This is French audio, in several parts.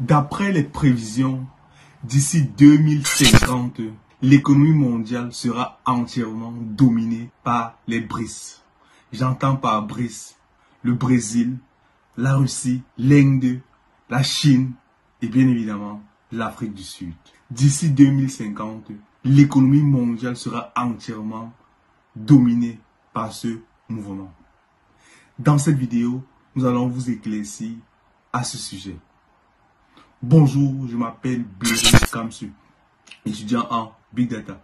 D'après les prévisions, d'ici 2050, l'économie mondiale sera entièrement dominée par les BRICS. J'entends par BRICS le Brésil, la Russie, l'Inde, la Chine et bien évidemment l'Afrique du Sud. D'ici 2050, l'économie mondiale sera entièrement dominée par ce mouvement. Dans cette vidéo, nous allons vous éclaircir à ce sujet. Bonjour, je m'appelle Blaise Kamsu, étudiant en Big Data.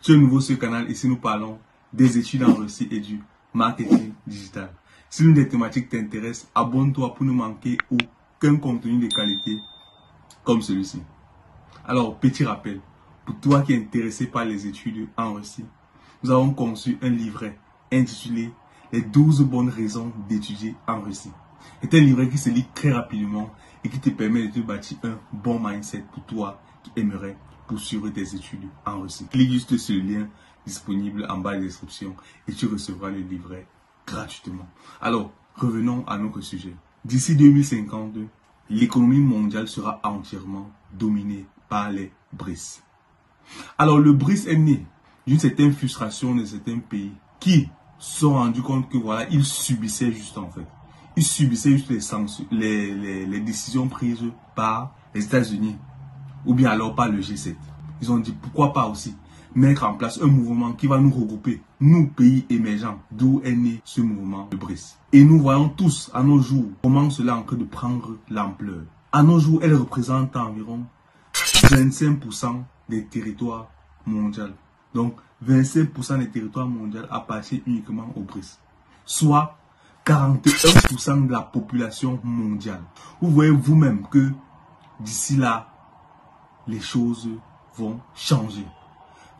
Je suis nouveau sur ce canal. Ici nous parlons des études en Russie et du marketing digital. Si l'une des thématiques t'intéresse, abonne-toi pour ne manquer aucun contenu de qualité comme celui-ci. Alors, petit rappel, pour toi qui es intéressé par les études en Russie, nous avons conçu un livret intitulé « Les 12 bonnes raisons d'étudier en Russie ». C'est un livret qui se lit très rapidement et qui te permet de te bâtir un bon mindset pour toi qui aimerais poursuivre tes études en Russie. Clique juste sur le lien disponible en bas de la description et tu recevras le livret gratuitement. Alors, revenons à notre sujet. D'ici 2050, l'économie mondiale sera entièrement dominée par les BRICS. Alors, le BRICS est né d'une certaine frustration de certains pays qui se sont rendus compte que voilà, ils subissaient juste en fait. Ils subissaient juste les décisions prises par les États-Unis ou bien alors par le G7. Ils ont dit pourquoi pas aussi mettre en place un mouvement qui va nous regrouper, nous pays émergents, d'où est né ce mouvement de BRICS. Et nous voyons tous à nos jours comment cela est en train de prendre l'ampleur. À nos jours, elle représente environ 25% des territoires mondiaux. Donc 25% des territoires mondiaux appartiennent uniquement aux BRICS. Soit 41% de la population mondiale. Vous voyez vous-même que d'ici là, les choses vont changer.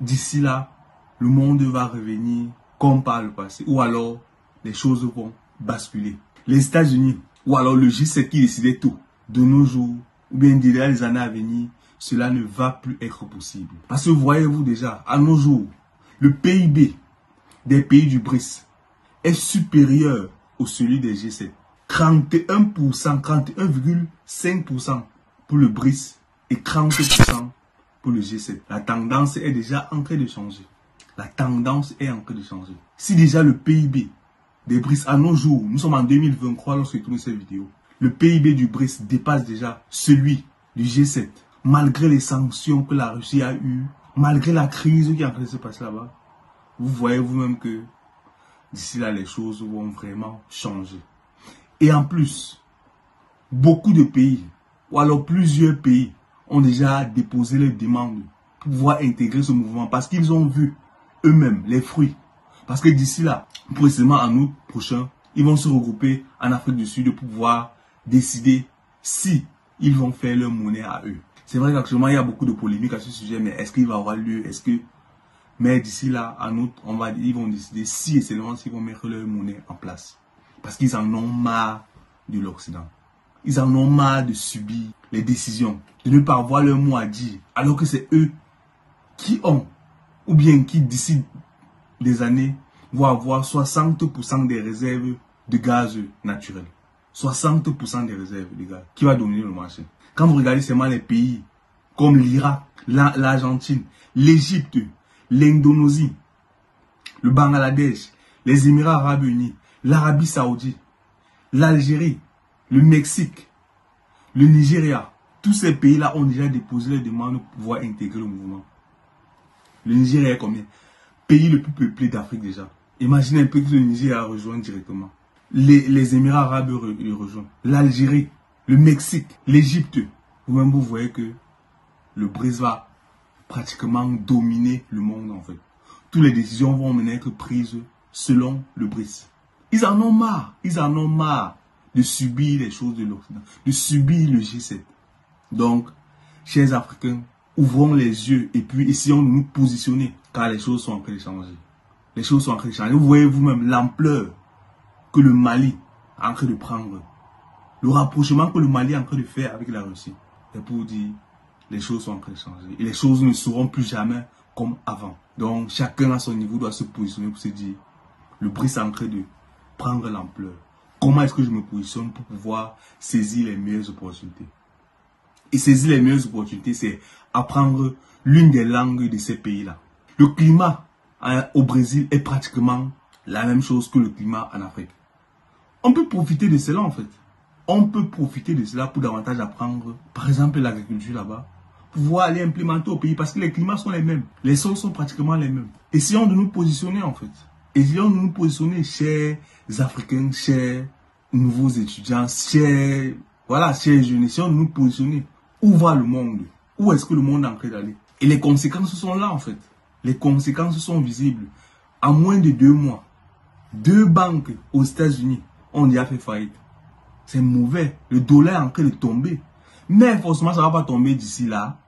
D'ici là, le monde va revenir comme par le passé. Ou alors, les choses vont basculer. Les États-Unis, ou alors le G7 qui décidait tout, de nos jours, ou bien dans les années à venir, cela ne va plus être possible. Parce que voyez-vous déjà, à nos jours, le PIB des pays du BRICS est supérieur au celui des G7. 31%, 31,5% pour le BRICS et 30% pour le G7. La tendance est déjà en train de changer. La tendance est en train de changer. Si déjà le PIB des BRICS à nos jours, nous sommes en 2023 lorsque je tourne cette vidéo, le PIB du BRICS dépasse déjà celui du G7. Malgré les sanctions que la Russie a eues, malgré la crise qui est en train de se passer là-bas, vous voyez vous-même que d'ici là, les choses vont vraiment changer. Et en plus, beaucoup de pays, ou alors plusieurs pays, ont déjà déposé leurs demandes pour pouvoir intégrer ce mouvement parce qu'ils ont vu eux-mêmes les fruits. Parce que d'ici là, précisément en août prochain, ils vont se regrouper en Afrique du Sud pour pouvoir décider si ils vont faire leur monnaie à eux. C'est vrai qu'actuellement, il y a beaucoup de polémiques à ce sujet, mais est-ce qu'il va avoir lieu? Mais d'ici là, en août, ils vont décider si et seulement s'ils vont mettre leur monnaie en place. Parce qu'ils en ont marre de l'Occident. Ils en ont marre de subir les décisions, de ne pas avoir leur mot à dire, alors que c'est eux qui ont, ou bien qui d'ici des années, vont avoir 60% des réserves de gaz naturel. 60% des réserves de gaz qui va dominer le marché. Quand vous regardez seulement les pays comme l'Irak, l'Argentine, l'Égypte, l'Indonésie, le Bangladesh, les Émirats Arabes Unis, l'Arabie Saoudite, l'Algérie, le Mexique, le Nigeria, tous ces pays-là ont déjà déposé les demandes pour pouvoir intégrer le mouvement. Le Nigeria est combien? Pays le plus peuplé d'Afrique déjà. Imaginez un peu que le Nigeria rejoint directement. Les Émirats Arabes rejoignent. L'Algérie, le Mexique, l'Égypte. Vous-même, vous voyez que le BRICS va pratiquement dominer le monde en fait. Toutes les décisions vont mener être prises selon le BRICS. Ils en ont marre de subir les choses de l'Occident, de subir le G7. Donc, chers Africains, ouvrons les yeux et puis essayons de nous positionner car les choses sont en train de changer. Les choses sont en train de changer. Vous voyez vous-même l'ampleur que le Mali est en train de prendre. Le rapprochement que le Mali est en train de faire avec la Russie. C'est pour dire les choses sont en train de changer. Et les choses ne seront plus jamais comme avant. Donc, chacun à son niveau doit se positionner pour se dire le BRICS est en train de prendre l'ampleur. Comment est-ce que je me positionne pour pouvoir saisir les meilleures opportunités? et saisir les meilleures opportunités, c'est apprendre l'une des langues de ces pays-là. Le climat au Brésil est pratiquement la même chose que le climat en Afrique. On peut profiter de cela en fait. On peut profiter de cela pour davantage apprendre, par exemple, l'agriculture là-bas, pour pouvoir aller implémenter au pays parce que les climats sont les mêmes. Les sols sont pratiquement les mêmes. Essayons de nous positionner en fait. Essayons de nous positionner, chers Africains, chers nouveaux étudiants, chers jeunes. Essayons de nous positionner. Où va le monde? Où est-ce que le monde est en train d'aller? Et les conséquences sont là en fait. Les conséquences sont visibles. En moins de 2 mois, 2 banques aux États-Unis ont déjà fait faillite. C'est mauvais. Le dollar est en train de tomber. Mais forcément, ça ne va pas tomber d'ici là.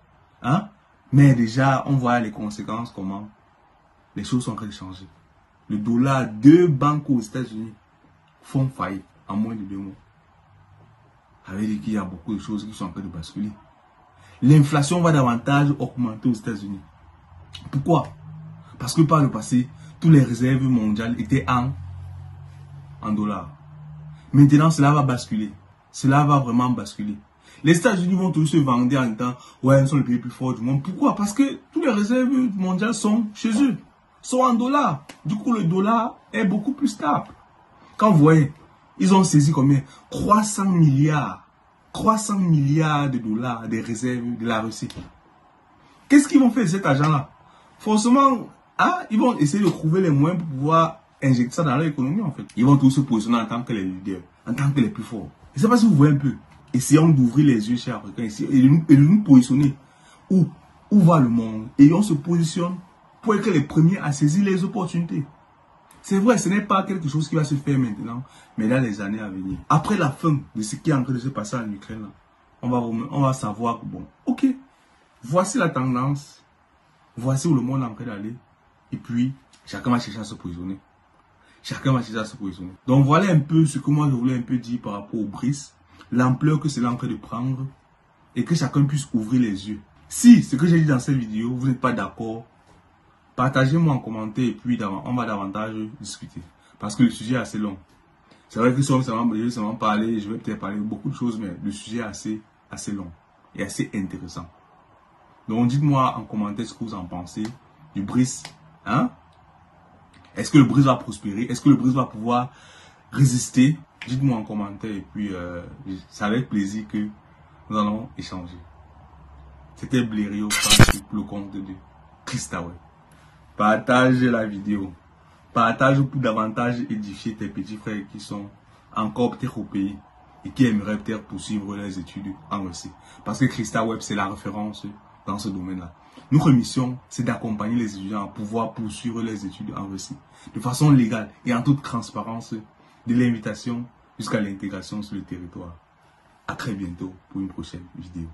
Hein? Mais déjà, on voit les conséquences, comment les choses sont en train de changer. Le dollar, 2 banques aux États-Unis font faillite en moins de 2 mois. Ça veut dire qu'il y a beaucoup de choses qui sont en train de basculer. L'inflation va davantage augmenter aux États-Unis. Pourquoi? Parce que par le passé, toutes les réserves mondiales étaient en dollars. Maintenant, cela va basculer. Cela va vraiment basculer. Les États-Unis vont tous se vendre en disant, ouais, ils sont les pays plus forts du monde. Pourquoi? Parce que toutes les réserves mondiales sont chez eux, sont en dollars. Du coup, le dollar est beaucoup plus stable. Quand vous voyez, ils ont saisi combien? 300 milliards de dollars des réserves de la Russie. Qu'est-ce qu'ils vont faire de cet argent-là? Forcément, ils vont essayer de trouver les moyens pour pouvoir injecter ça dans leur économie en fait. Ils vont tous se positionner en tant que les leaders, en tant que les plus forts. Je ne sais pas si vous voyez un peu. Essayons d'ouvrir les yeux chez Africains et de nous positionner. Où va le monde? Et on se positionne pour être les premiers à saisir les opportunités. C'est vrai, ce n'est pas quelque chose qui va se faire maintenant, mais dans les années à venir. Après la fin de ce qui est en train de se passer en Ukraine, on va savoir que bon, ok, voici la tendance, voici où le monde est en train d'aller, et puis chacun va chercher à se positionner. Chacun va chercher à se positionner. Donc voilà un peu ce que moi je voulais un peu dire par rapport au BRICS, l'ampleur que c'est en train de prendre, et que chacun puisse ouvrir les yeux. Si ce que j'ai dit dans cette vidéo, vous n'êtes pas d'accord, partagez-moi en commentaire et puis on va davantage discuter. Parce que le sujet est assez long. C'est vrai que si on veut seulement parler, je vais peut-être parler de beaucoup de choses, mais le sujet est assez long et assez intéressant. Donc dites-moi en commentaire ce que vous en pensez du BRICS. Hein? Est-ce que le BRICS va prospérer? Est-ce que le BRICS va pouvoir résister? Dites-moi en commentaire et puis c'est avec plaisir que nous allons échanger. C'était Blériot pour le compte de Christaway. Partage la vidéo. Partage pour davantage édifier tes petits frères qui sont encore peut-être au pays et qui aimeraient peut-être poursuivre leurs études en Russie. Parce que Christaway, c'est la référence dans ce domaine-là. Notre mission, c'est d'accompagner les étudiants à pouvoir poursuivre leurs études en Russie de façon légale et en toute transparence, de l'invitation jusqu'à l'intégration sur le territoire. À très bientôt pour une prochaine vidéo.